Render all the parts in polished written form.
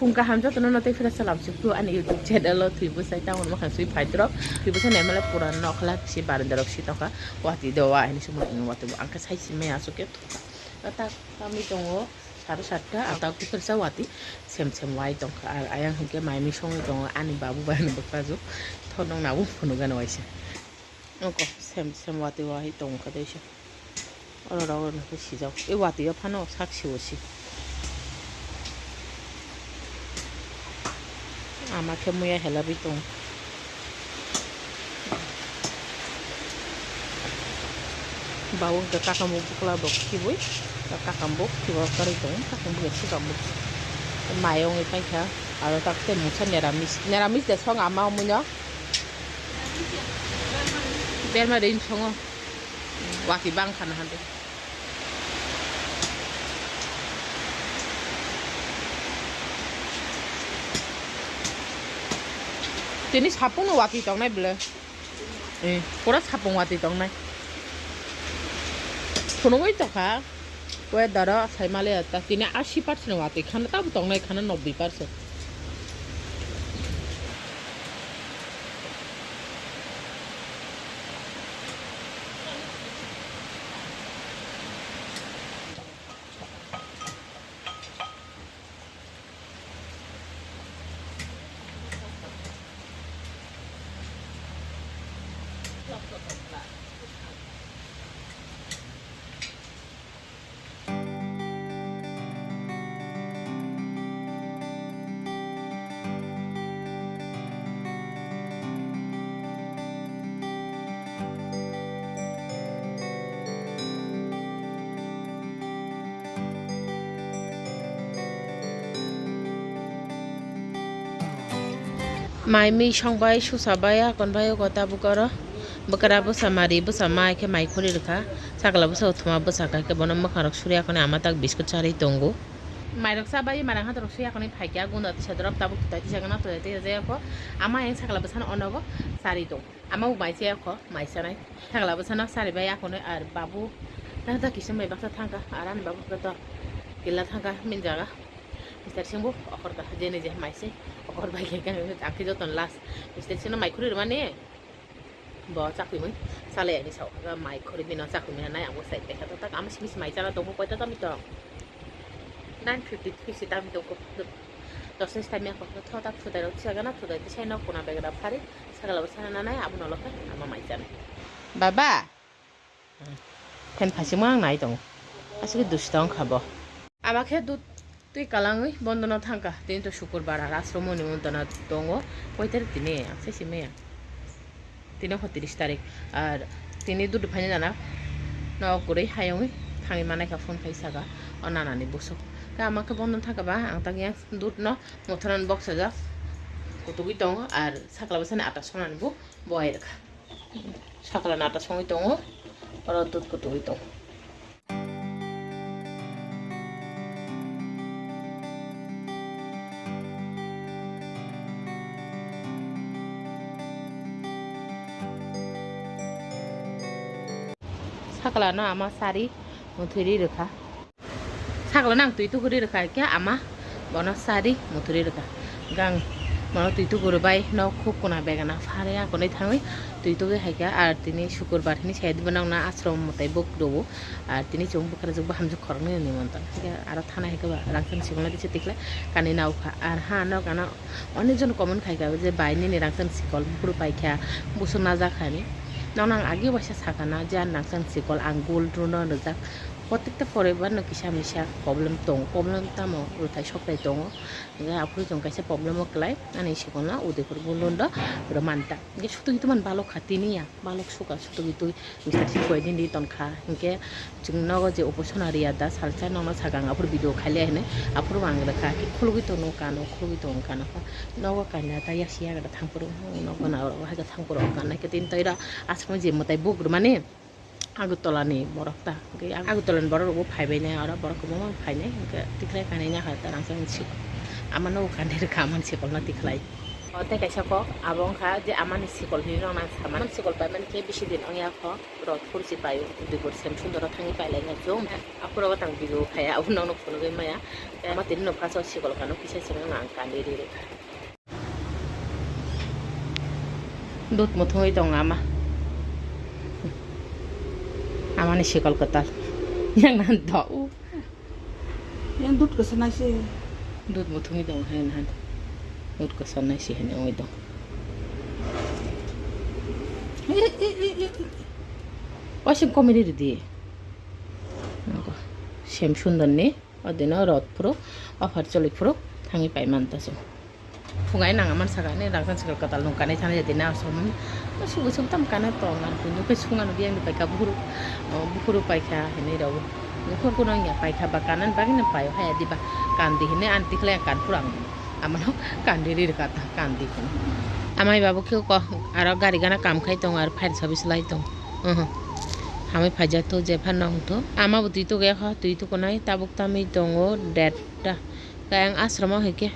Kung kahamsa to no te fira salam sipru an YouTube channel lo thui bu sai ta on ma khan sui phai drop thui bu sai ne mala puran no khala si baran darok si toka wati dewa ini semua ini wati bu angka sai si me aso ke toka ta kami tongo saru satta atau kuper sawati sem wai tongka ar ayang hingke mai mi song tongo ani babu ban bakazu thonong na bu phunu gan waise oko sem wati wai tongka deise oro ro no si jaw e wati ya phano sakshi osi আমাকে মুয়া হেলাবি তো বাবু কে কাকামুক বুকলা বক কিবই কাকামুক কিবা করে তো কাকামুক এসে কামুক মায়ং এ পাইখা আর তাকতে মুছা নেরামিস দে song আমা মুnya বেরমা rain song ওয়াকি বাং খানা হান্দে Ini sapung wati tong nai bele, pura sapung wati tong nai. Kono wei toka, wei dara sai male ata. Ini 80% wati, khana tabu tong nai khana 90%. Mai mi song bai su sabaya kon bai kota bukara bakara bu samari bu sama ke mai khori rakha sakala bu sa thuma bu saka ke bonam makharak surya kone amatak biskut chari tongo mai rak sabai marang ha tok surya kone phaikya gunda ti sadrop tabu tai sagana to te je ko ama en sakala bu san onogo sari to ama bu mai se ko mai sanai sakala bu san sari bai akone ar babu na ta kisam mai bakta thanga aran babu kata kila thanga min jaga Mister Simbu okor ka jene je mai se okor bai ke kan akhi joton las Mister Sino mai khuri mane bo chakui moi sale ni sau ga mai khuri bina chakui mina nai amo sai bekha ta am simis mai chala to ko ta mi to 950 sita mi to ko dosen sta mi ko to ta futa ro chaga na futa ti sai no kona begara phari sagala basana na nai abu no loka ama mai chane baba pen phasi mang nai tong asike dustang khabo amake dut তুই কালাঙ্গই বন্ধন থাকা দিন তো শুক্রবার আর আশ্রম নিমন্ত্রণ দঙ্গ কয় তারিখ দিনে আছে মেয়া 30 তারিখ আর তিনি দুটো ফাইনে জানা ন করে হায়ঙ্গই থাঙি মানাইখা ফোন খাইসাগা অনানানি বসো তা আমাকে বন্ধন থাকাবা আং তাকে দুধ ন মথরান বক্স যা কতগুই দङ আর সাকলা বসানে আটা সনানিবো বয় রাখা সাকলা আটা সঙ্গে দङ আর দুধ কতগুই দङ Sakala no ama sari muthuri rekha sakala nang tui tu guri rekha kya ama bono sari muthuri rekha gang mono tui tu guru bai no khub kona begana phare a konai thangai tui tu ge haika ar tini shukurbar ni said banang na ashram motai bok dobo ar tini chung bukara jog baham jog khorne ni montan ke aro thana haika ba rangsan sikona dise tikla kani nau kha ar ha no kana অনেকজন common খাইকা যে বাইনি ni rangsan sikol puru paikha busung na ja khani nang agi basa sakana jan nangsan sikol anggul druno nojak প্রত্যেকটা পরিবার ন কিসা Misa problem দङ problem তামো রুথাই সকাই দङ গে আপু জং কাইসা problem কলাই আনি সিকনা উদেকর বলন্দ রমানটা গে সুতো গিতো মান বালক খাতিনিয়া বালক সুকা সুতো গিতো মিস্টার সি কয়দিন দি তনখা গে जों नग जे अपसनारिया दा सालसा नंग सागां आपुर भिडिअ खालि आने आपुर बांगरखा कि खुलुगितो नो कानो खुलुगितो कानो नग कान्या ता यासिया गा थांपुर नग ना हाजा थांपुर कान्ना के दिन तैरा आसम जे मताय बुग्र माने Agutolani borokta ke agutolan borok bo phaibai na ara borok bo ma phainai ke tikrai kanai na hata rangsang si amano kandir kaman sikol na tiklai ote kaisa ko abong kha je amani sikol ni rong na saman sikol pai man ke bisi din ongya kho rot kursi payo dibor sem sundor thangi pailai na jom apuro tang bigo khaya abuno no phono ge maya ama tin no ka so sikol kanu kisa sing nang kan diri rekha dut muthoi dong ama amani sikol katal yang nan tau yang dut kesana sih dut muthoi dong hen han dut kesana sih hen oi dong ওইসব comedy দিদি শ্যাম সুন্দর নে ওদিন রথ ফুরো offer চলি ফুরো থাঙি পাই মানতাছো ফুগাই নাঙা মানসা গানে রাখতান সিকল কাতাল নুকানে থানে যদি না আসম সুবু সুব তাম কানা তো আর কুনু কে সুঙানো বিয়াং পাইকা বুকুরু পাইকা হেনে রাও বুকুর কুনো ইয়া পাইকা বা কানান বাগিনা পাयो হায়া দিবা কান্দি হেনে আন্টি খলে কান ফুরাং আমানো কান্দি রি কাতা কান্দি কোন আমাই বাবু কেউ ক আর গাড়ি গানা কাম খাই দं আর ফাইল সার্ভিস লাই দं আমি ফাইজা তো যেফা নং তো আমা বুতি তো গে খ তুই তো কোনাই তাবুক তামি দं डेटटा गायं आश्रमाव हेके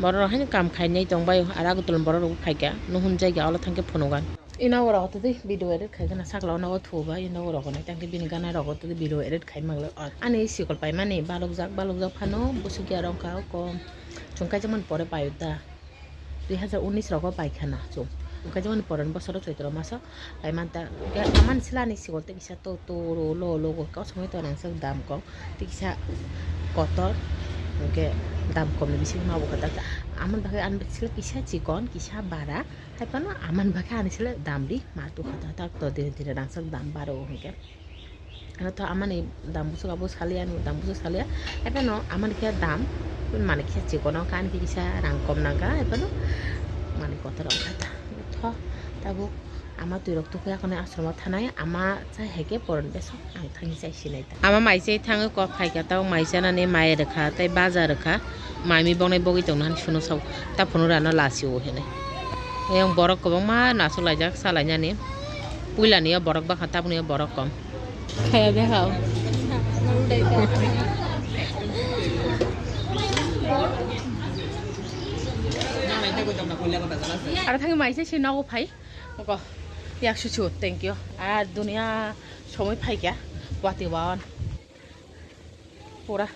बर हाय काम खाइनाय दं बाय आरा गुतल बर फाइका नहुन जायगा अला थांके फनोगान इना वरा हत दे भिडिओ एडिट खाइगना साकलाव ना थोबा इना वरा कोनाय तांके बिन गाना रगत दे भिडिओ एडिट खाइ मागले आने सिकल पाइ माने बालक जाक फानो बुसुकिया रंका कम चंकाय जमन परे पायुदा 2019 रग पाइखाना जों ओंखाय जमन परन बसर चैत्र मास आइ मानता आमान सिलानि सिगल ते किसा तो लो का समय तो नंसक दाम कम तिकिसा कतर ओके दाम कम नि बिसि माबो खता आमान भागे आन बिसले किसा चिकन किसा बारा हाइपानो आमान भागे आनिसले दाम दि मातु खता tak to dire nangsak दाम बारो ओके तो आमान दाम बुसु आबो सालिया दाम बुसु सालिया हाइपानो आमान के दाम মানে কি চিকন কান কি কিসা রাং কম নাগা এপানো মানে কত রং খাতা থ তাবো আমা তুই রক্ত কয়া কোনে আশ্রম থানায় আমা চাই হেকে পরন বেস আং থাঙি চাই সিনাইতা আমা মাইসে থাঙো ক ফাইকা তাও মাইসানানে মায়ে রেখা তাই বাজার রেখা মাইমি বংনাই বগি দं নান শুনো সাव তা ফনো রানো লাসিও হেনে এং বরক কবং मा नासो लाइजाक सालायनानि पुइलानि बरक बा खाताबनि बरक कम खाया देखाव আর থাকি মাইসে সে নাও ফাই ক 100 থ্যাংক ইউ আর দুনিয়া সময় ফাইকা ওয়াতি ওয়ান পুরা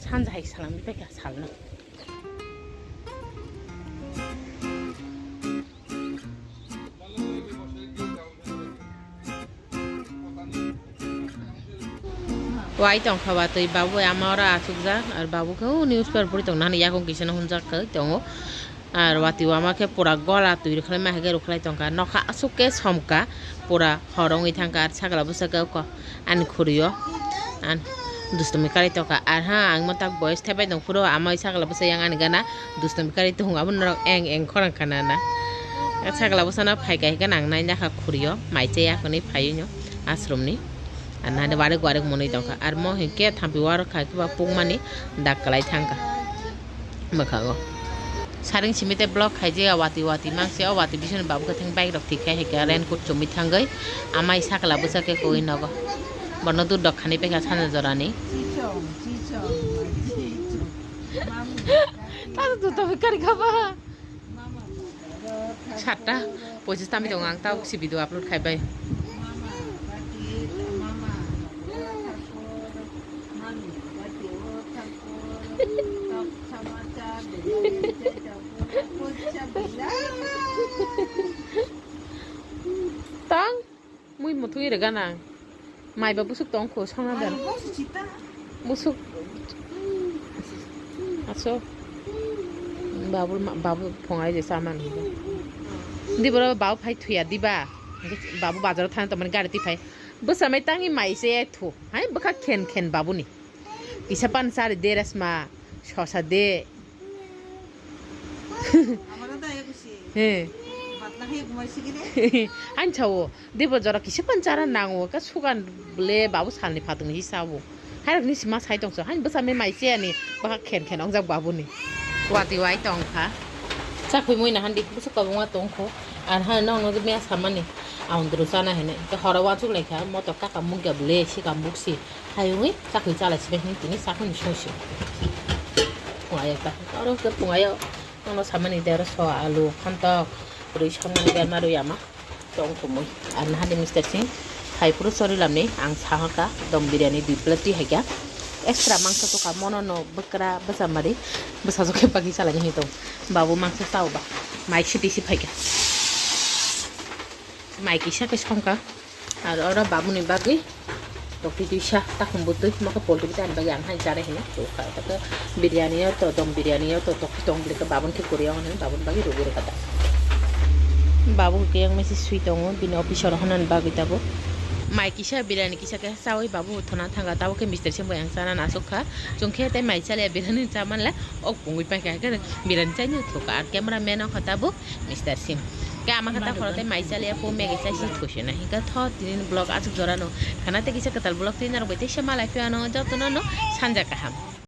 সানজাই সালাম পাইকা সালনা ওয়াই দं খাওয়া তুই বাবু আমার আসুক যা আর বাবুকেও নিউজ পেপার পড়ি দं না ইয়াকং কিসেন হুনজাক দं আর ওয়াতিও আমাকে পুরা গলা তুই রখলাই মাহেগে রখলাই দंका নখা আসুকে সমকা পুরা হরংই থাকা আর ছাগলা বসাকে ক আন খুরিও আন দুষ্টমি কারি দंका আর হ্যাঁ আং মতাক বয়স থাবাই দं পুরো আমাই ছাগলা বসা ইয়াং আন গানা দুষ্টমি কারি তো হুঙ্গাবো নরক এং খরাং খানা না ছাগলা বসানা ফাইকা হিকা নাং নাই নাখা খুরিও মাইচে ইয়াকনি ফাইনো আশ্রমনি আর না বারেক বারেক মনে দंका আর মো হেকে থাম্পি ওয়ার খাইবা পুংমানি দাকলাই থাকা মখাগো सारिं सिमिते ब्लॉक खाइजे वाती मांगसे वाती बिसन बाबू कथें बाइक रख थिखाय हेका रेनकोट चुमी थांगै आमाय साकला बसाके कोइ नग बन दु दखानि पेका साना जरानि तास दु तो करि खाबा सातटा 25 तामि दं आं ता सि भिडिअ आपलोड खाइबाय tang mui một thứ gì được gan à mày bà busuk tong khổ xong ra đàn busuk aso babu phong ai để sao mà đi bữa babu phải thuya đi ba babu bazar than tao mình gari ti phải bữa sau mấy tangi mày sẽ thu hay bữa khác khen babu ni isa pan sari de rasma shosa de anh cháu đi vào giờ kí sắp ăn nàng cái số gan lê bảo sản này phạt từng gì sao hay là ní mà sai trong số anh bữa sau mấy mày xe này bác khen ông giang bảo bún này qua thì vay tòng hả chắc phải mua này hắn đi bữa sau còn mua tòng khó anh hay nó cái mẹ sao mà này ông đưa ra này cái họ đã qua chút này cả mua tất cả các món cái lê chỉ cả múc xì hay không ấy chắc phải trả lại xem những cái này sao không được xíu ngoài cái đó cái ngoài nó sao mà này để rồi alu khanta rồi xong rồi cái mà rồi à mà trong của mình anh hai đứa Mr. Singh hai puru sorry làm này ăn sao cả dom biryani 2 plate hay cả extra mangsa to ka mono no bekra besamari besajo ke pagi salanya hito babu mangsa tau ba mai siti si phaika mai kisa ke songka ar ora babu ni bagi tokti tuisha takum butuh maka poltu kita bagi ang han jare hini to ka ta biryani to dom biryani to tokti tong beli ke babun ke korea hini babun bagi rogi re kata babu ke yang masih sweet ong bini officer hanan bagi tabo mai kisa biryani kisa ke sawai babu thona thanga tabo ke mister sembo yang sana nasukha jongkhe te mai chale biryani chaman la ok pungui pa ka biryani chani thoka ar cameraman khatabo mister sim ke ama kata khorate mai chale po mege chai si those na hika tho tin blog azuk jorano khana te kisa katal blog tin ar boite shema life ano jotno no sanja kaham